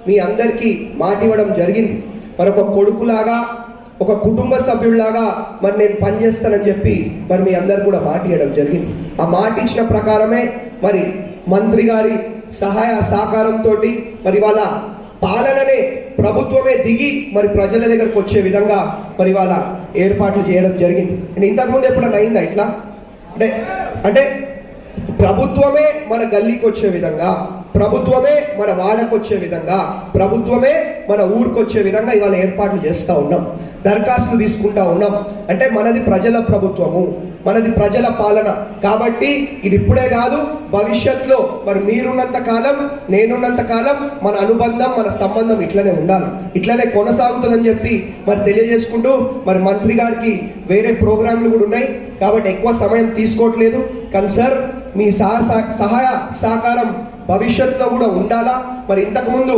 మీ అందరికీ మాట ఇవ్వడం జరిగింది. మరి ఒక కొడుకులాగా ఒక కుటుంబ సభ్యుల్లాగా మరి నేను పనిచేస్తానని చెప్పి మరి మీ అందరు కూడా మాట ఇవ్వడం జరిగింది. ఆ మాట ఇచ్చిన ప్రకారమే మరి మంత్రి గారి సహాయ సహకారంతో మరి వాళ్ళ పాలననే ప్రభుత్వమే దిగి మరి ప్రజల దగ్గరకు వచ్చే విధంగా మరి వాళ్ళ ఏర్పాట్లు చేయడం జరిగింది. ఇంతకుముందు ఎప్పుడైనా అయిందా ఇట్లా? అంటే ప్రభుత్వమే మన గల్లీకి వచ్చే విధంగా, ప్రభుత్వమే మన వాడకు వచ్చే విధంగా, ప్రభుత్వమే మన ఊరికి వచ్చే విధంగా ఇవాళ ఏర్పాట్లు చేస్తూ ఉన్నాం, దరఖాస్తులు తీసుకుంటా ఉన్నాం. అంటే మనది ప్రజల ప్రభుత్వము, మనది ప్రజల పాలన. కాబట్టి ఇది ఇప్పుడే కాదు, భవిష్యత్తులో మరి మీరున్నంత కాలం, నేనున్నంత కాలం మన అనుబంధం, మన సంబంధం ఇట్లనే ఉండాలి, ఇట్లనే కొనసాగుతుందని చెప్పి మరి తెలియజేసుకుంటూ మరి మంత్రి గారికి వేరే ప్రోగ్రాంలు కూడా ఉన్నాయి కాబట్టి ఎక్కువ సమయం తీసుకోవట్లేదు. కానీ సార్ మీ సహాయ సహకారం భవిష్యత్తులో కూడా ఉండాలా. మరి ఇంతకుముందు